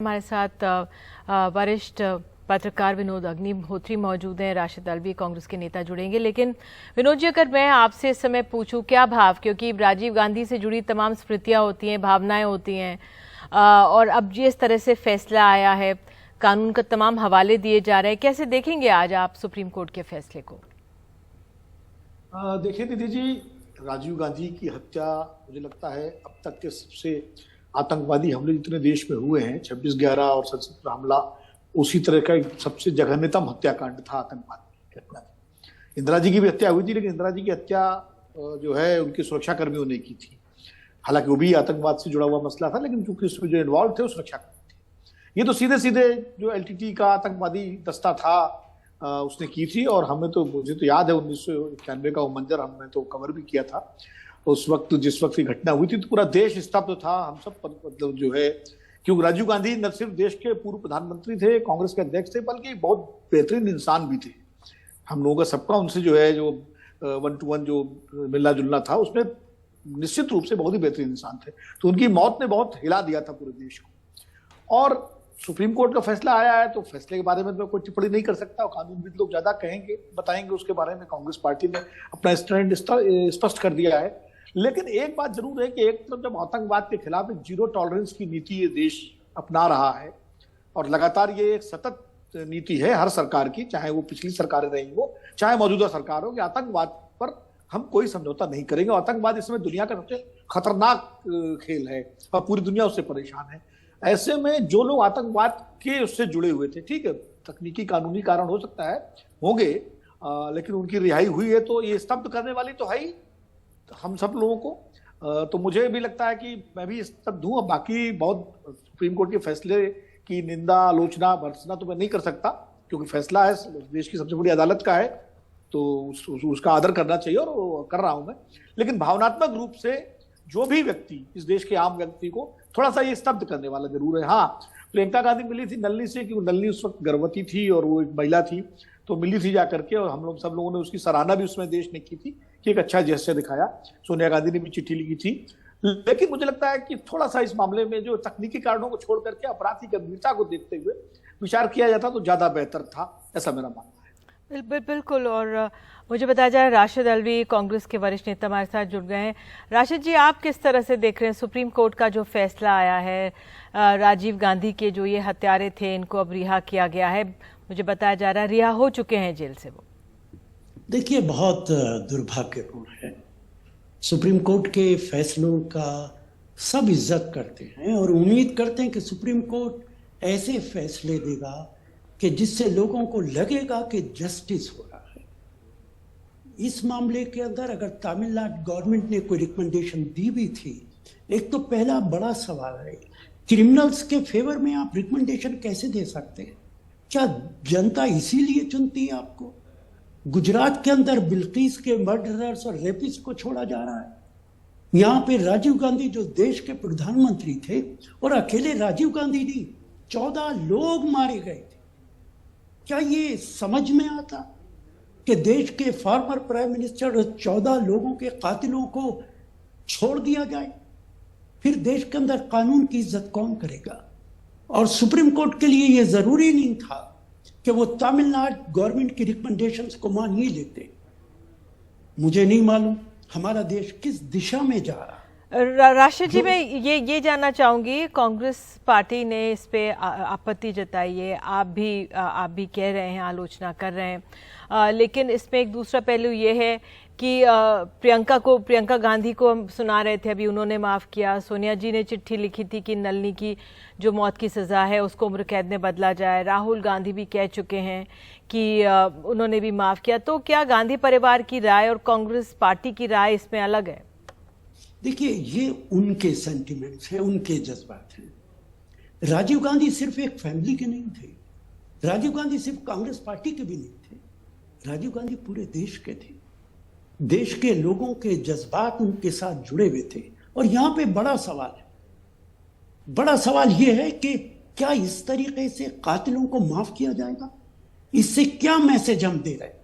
हमारे साथ वरिष्ठ पत्रकार विनोद अग्निहोत्री मौजूद हैं। राशिद अल्वी कांग्रेस के नेता जुड़ेंगे। लेकिन विनोद जी, अगर मैं आपसे इस समय पूछूं क्या भाव, क्योंकि राजीव गांधी से जुड़ी तमाम स्मृतियां होती हैं, भावनाएं होती हैं, और अब जिस तरह से फैसला आया है, कानून का तमाम हवाले दिए जा रहे हैं, कैसे देखेंगे आज आप सुप्रीम कोर्ट के फैसले को? देखिए दीदी जी, राजीव गांधी की हत्या मुझे लगता है अब तक के सबसे आतंकवादी हमले जितने देश में हुए हैं, 26/11 और संसद पर हमला, उसी तरह का एक सबसे जघन्यतम हत्याकांड था आतंकवादी घटना। इंदिरा जी की भी हत्या हुई थी, लेकिन इंदिरा जी की हत्या जो है उनके सुरक्षा कर्मियों ने की थी। हालांकि वो भी आतंकवाद से जुड़ा हुआ मसला था, लेकिन चूंकि उसमें जो इन्वॉल्व थे वो सुरक्षा कर्मी थे। ये तो सीधे सीधे जो LTT का आतंकवादी दस्ता था उसने की थी। और हमें तो, मुझे तो याद है 1991 का वो मंजर हमने तो कवर भी किया था। उस वक्त जिस वक्त की घटना हुई थी तो पूरा देश स्तब्ध था। हम सब मतलब जो है, क्योंकि राजीव गांधी न सिर्फ देश के पूर्व प्रधानमंत्री थे, कांग्रेस के अध्यक्ष थे, बल्कि बहुत बेहतरीन इंसान भी थे। हम लोगों का सबका उनसे जो है जो 1 to 1 जो मिलना जुलना था, उसमें निश्चित रूप से बहुत ही बेहतरीन इंसान थे। तो उनकी मौत ने बहुत हिला दिया था पूरे देश को। और सुप्रीम कोर्ट का फैसला आया है तो फैसले के बारे में तो कोई टिप्पणी नहीं कर सकता। कानूनविद लोग ज्यादा कहेंगे, बताएंगे उसके बारे में। कांग्रेस पार्टी ने अपना स्टैंड स्पष्ट कर दिया है। लेकिन एक बात जरूर है कि एक तरफ जब आतंकवाद के खिलाफ एक जीरो टॉलरेंस की नीति ये देश अपना रहा है, और लगातार ये एक सतत नीति है हर सरकार की, चाहे वो पिछली सरकारें रही हो, चाहे मौजूदा सरकार हो, कि आतंकवाद पर हम कोई समझौता नहीं करेंगे। आतंकवाद इस समय दुनिया का सबसे खतरनाक खेल है और पूरी दुनिया उससे परेशान है। ऐसे में जो लोग आतंकवाद के उससे जुड़े हुए थे, ठीक है, तकनीकी कानूनी कारण हो सकता है, होंगे, लेकिन उनकी रिहाई हुई है तो ये स्तब्ध करने वाली तो है ही हम सब लोगों को। तो मुझे भी लगता है कि मैं भी स्तब्ध हूं। अब बाकी बहुत सुप्रीम कोर्ट के फैसले की निंदा, आलोचना, भर्त्सना तो मैं नहीं कर सकता, क्योंकि फैसला है देश की सबसे बड़ी अदालत का है, तो उसका आदर करना चाहिए और कर रहा हूं मैं। लेकिन भावनात्मक रूप से जो भी व्यक्ति, इस देश के आम व्यक्ति को थोड़ा सा ये स्तब्ध करने वाला जरूर है। हाँ, प्रियंका गांधी मिली थी नलिनी से, क्योंकि नलिनी उस वक्त गर्भवती थी और वो एक महिला थी, तो मिली थी जाकर के, और हम लोग सब लोगों ने उसकी सराहना भी उसमें देश ने की थी कि एक अच्छा जेस्चर दिखाया। सोनिया गांधी ने भी चिट्ठी लिखी थी। लेकिन मुझे लगता है कि थोड़ा सा इस मामले में जो तकनीकी कारणों को छोड़ करके अपराध की गंभीरता को देखते हुए विचार किया जाता तो ज्यादा बेहतर था, ऐसा मेरा मानना है। बिल्कुल। और मुझे बताया जाए, राशिद अल्वी कांग्रेस के वरिष्ठ नेता हमारे साथ जुड़ गए हैं। राशिद जी, आप किस तरह से देख रहे हैं सुप्रीम कोर्ट का जो फैसला आया है? राजीव गांधी के जो ये हत्यारे थे, इनको अब रिहा किया गया है, मुझे बताया जा रहा है रिहा हो चुके हैं जेल से वो। देखिए, बहुत दुर्भाग्यपूर्ण है। सुप्रीम कोर्ट के फैसलों का सब इज्जत करते हैं और उम्मीद करते हैं कि सुप्रीम कोर्ट ऐसे फैसले देगा कि जिससे लोगों को लगेगा कि जस्टिस हो रहा है। इस मामले के अंदर अगर तमिलनाडु गवर्नमेंट ने कोई रिकमेंडेशन दी भी थी, एक तो पहला बड़ा सवाल है, क्रिमिनल्स के फेवर में आप रिकमेंडेशन कैसे दे सकते हैं? क्या जनता इसीलिए चुनती है आपको? गुजरात के अंदर बिल्किस के मर्डरर्स और रेपिस्ट को छोड़ा जा रहा है। यहाँ पे राजीव गांधी जो देश के प्रधानमंत्री थे, और अकेले राजीव गांधी नहीं, 14 लोग मारे गए थे। क्या ये समझ में आता कि देश के फॉर्मर प्राइम मिनिस्टर और 14 लोगों के कातिलों को छोड़ दिया जाए? फिर देश के अंदर कानून की इज्जत कौन करेगा? और सुप्रीम कोर्ट के लिए यह जरूरी नहीं था कि वो तमिलनाडु गवर्नमेंट की रिकमेंडेशंस को मान ही लेते। मुझे नहीं मालूम हमारा देश किस दिशा में जा रहा है। राशिद जी, मैं ये जानना चाहूंगी, कांग्रेस पार्टी ने इस पे आपत्ति जताई है, आप भी कह रहे हैं, आलोचना कर रहे हैं, लेकिन इसमें एक दूसरा पहलू ये है कि प्रियंका गांधी को हम सुना रहे थे, अभी उन्होंने माफ़ किया। सोनिया जी ने चिट्ठी लिखी थी कि नलिनी की जो मौत की सज़ा है उसको उम्र कैद में बदला जाए। राहुल गांधी भी कह चुके हैं कि उन्होंने भी माफ़ किया। तो क्या गांधी परिवार की राय और कांग्रेस पार्टी की राय इसमें अलग है? देखिए, ये उनके सेंटिमेंट्स हैं, उनके जज्बात हैं। राजीव गांधी सिर्फ एक फैमिली के नहीं थे, राजीव गांधी सिर्फ कांग्रेस पार्टी के भी नहीं थे, राजीव गांधी पूरे देश के थे। देश के लोगों के जज्बात उनके साथ जुड़े हुए थे। और यहां पे बड़ा सवाल यह है कि क्या इस तरीके से कातिलों को माफ किया जाएगा? इससे क्या मैसेज हम दे रहे हैं?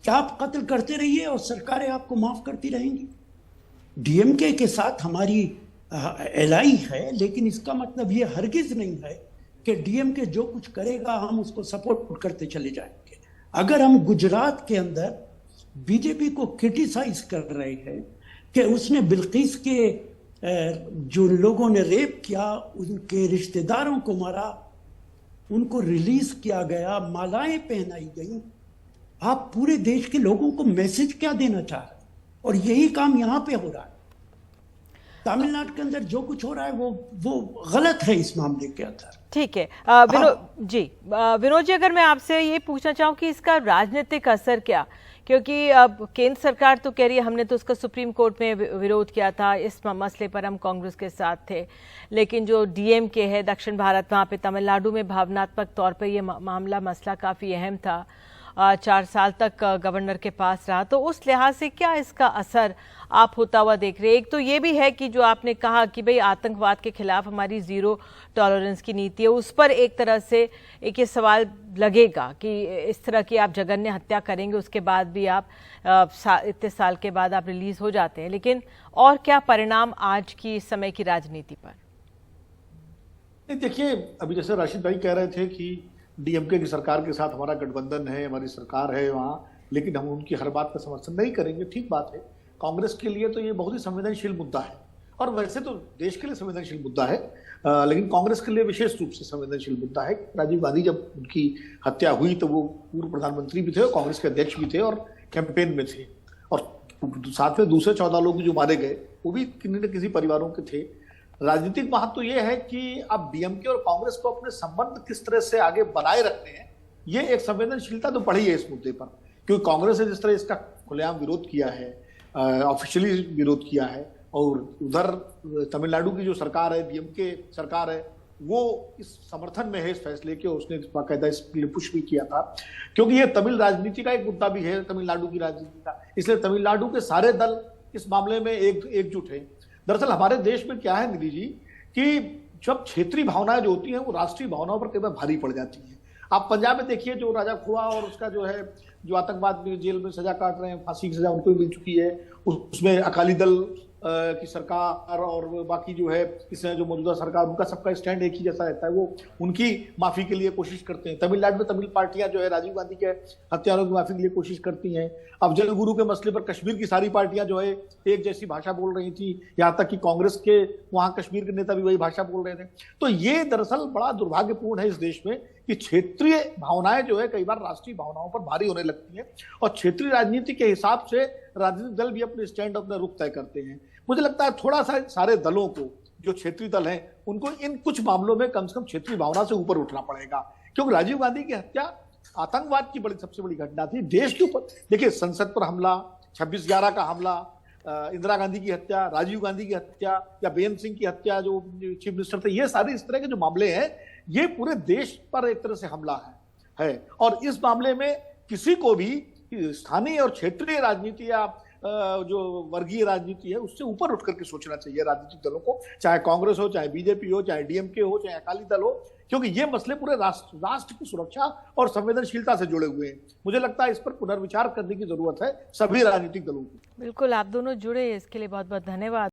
क्या आप कत्ल करते रहिए और सरकारें आपको माफ करती रहेंगी? डीएमके के साथ हमारी एलआई है, लेकिन इसका मतलब ये हरगिज नहीं है कि डीएमके जो कुछ करेगा हम उसको सपोर्ट करते चले जाएंगे। अगर हम गुजरात के अंदर बीजेपी को क्रिटिसाइज कर रहे हैं कि उसने बिल्किस के जो लोगों ने रेप किया उनके रिश्तेदारों को मारा, उनको रिलीज किया गया, मालाएं पहनाई गई, आप पूरे देश के लोगों को मैसेज क्या देना चाह रहे हैं? और यही काम यहाँ पे हो रहा है। तमिलनाडु के अंदर जो कुछ हो रहा है वो गलत है इस मामले के अंदर। ठीक है विनोद जी, अगर मैं आपसे ये पूछना चाहूँ कि इसका राजनीतिक असर क्या, क्योंकि अब केंद्र सरकार तो कह रही है हमने तो उसका सुप्रीम कोर्ट में विरोध किया था, इस मसले पर हम कांग्रेस के साथ थे, लेकिन जो डीएमके है दक्षिण भारत, वहाँ पे तमिलनाडु में भावनात्मक तौर पे ये मसला काफ़ी अहम था, 4 साल तक गवर्नर के पास रहा, तो उस लिहाज से क्या इसका असर आप होता हुआ देख रहे हैं? एक तो ये भी है कि जो आपने कहा कि भाई आतंकवाद के खिलाफ हमारी ज़ीरो टॉलरेंस की नीति है, उस पर एक तरह से एक ये सवाल लगेगा कि इस तरह की आप जघन्य हत्या करेंगे, उसके बाद भी आप इतने साल के बाद आप रिलीज हो जाते हैं, लेकिन और क्या परिणाम आज की इस समय की राजनीति पर? देखिए, अभी जैसे राशिद भाई कह रहे थे कि डीएमके की सरकार के साथ हमारा गठबंधन है, हमारी सरकार है वहाँ, लेकिन हम उनकी हर बात का समर्थन नहीं करेंगे। ठीक बात है, कांग्रेस के लिए तो ये बहुत ही संवेदनशील मुद्दा है, और वैसे तो देश के लिए संवेदनशील मुद्दा है, लेकिन कांग्रेस के लिए विशेष रूप से संवेदनशील मुद्दा है। राजीव गांधी जब उनकी हत्या हुई तो वो पूर्व प्रधानमंत्री भी थे और कांग्रेस के अध्यक्ष भी थे और कैंपेन में थे, और साथ में दूसरे 14 लोग जो मारे गए वो भी किसी न किसी परिवारों के थे। राजनीतिक महत्व तो ये है कि अब डीएमके और कांग्रेस को अपने संबंध किस तरह से आगे बनाए रखने हैं, ये एक संवेदनशीलता तो बढ़ी है इस मुद्दे पर, क्योंकि कांग्रेस ने जिस तरह इसका खुलेआम विरोध किया है, ऑफिशियली विरोध किया है, और उधर तमिलनाडु की जो सरकार है, डीएमके सरकार है, वो इस समर्थन में है इस फैसले के, उसने बाकायदा इसके लिए पुश भी किया था, क्योंकि ये तमिल राजनीति का एक मुद्दा भी है, तमिलनाडु की राजनीति का, इसलिए तमिलनाडु के सारे दल इस मामले में एकजुट है। दरअसल हमारे देश में क्या है निधि जी, कि जब क्षेत्रीय भावनाएं जो होती हैं वो राष्ट्रीय भावनाओं पर कई बार भारी पड़ जाती हैं। आप पंजाब में देखिए, जो राजा खुआ और उसका जो आतंकवाद में जेल में सजा काट रहे हैं, फांसी की सजा उनको भी मिल चुकी है, उसमें अकाली दल की सरकार और बाकी जो है इसमें जो मौजूदा सरकार, उनका सबका स्टैंड एक ही जैसा रहता है, वो उनकी माफी के लिए कोशिश करते हैं। तमिलनाडु में तमिल पार्टियां जो है राजीव गांधी के हत्यारों की माफी के लिए कोशिश करती हैं। अब जल गुरु के मसले पर कश्मीर की सारी पार्टियां जो है एक जैसी भाषा बोल रही थी, यहाँ तक कि कांग्रेस के वहां कश्मीर के नेता भी वही भाषा बोल रहे थे। तो ये दरअसल बड़ा दुर्भाग्यपूर्ण है इस देश में कि क्षेत्रीय भावनाएं जो है कई बार राष्ट्रीय भावनाओं पर भारी होने लगती हैं, और क्षेत्रीय राजनीति के हिसाब से राजनीतिक दल भी अपने स्टैंड, अपना रुख तय करते हैं। मुझे लगता है थोड़ा सा सारे दलों को, जो क्षेत्रीय दल हैं, उनको इन कुछ मामलों में कम से कम क्षेत्रीय भावना से ऊपर उठना पड़ेगा, क्योंकि राजीव गांधी की हत्या आतंकवाद की सबसे बड़ी घटना थी देश के ऊपर। देखिए, संसद पर हमला, 26/11 का हमला, इंदिरा गांधी की हत्या, राजीव गांधी की हत्या, या बेअंत सिंह की हत्या जो चीफ मिनिस्टर थे, ये सारे इस तरह के जो मामले हैं, ये पूरे देश पर एक तरह से हमला है। और इस मामले में किसी को भी स्थानीय और क्षेत्रीय राजनीति या जो वर्गीय राजनीति है उससे ऊपर उठ करके सोचना चाहिए राजनीतिक दलों को, चाहे कांग्रेस हो, चाहे बीजेपी हो, चाहे डीएमके हो, चाहे अकाली दल हो, क्योंकि ये मसले पूरे राष्ट्र की सुरक्षा और संवेदनशीलता से जुड़े हुए हैं। मुझे लगता है इस पर पुनर्विचार करने की जरूरत है सभी राजनीतिक दलों की। बिल्कुल, आप दोनों जुड़े, इसके लिए बहुत बहुत धन्यवाद।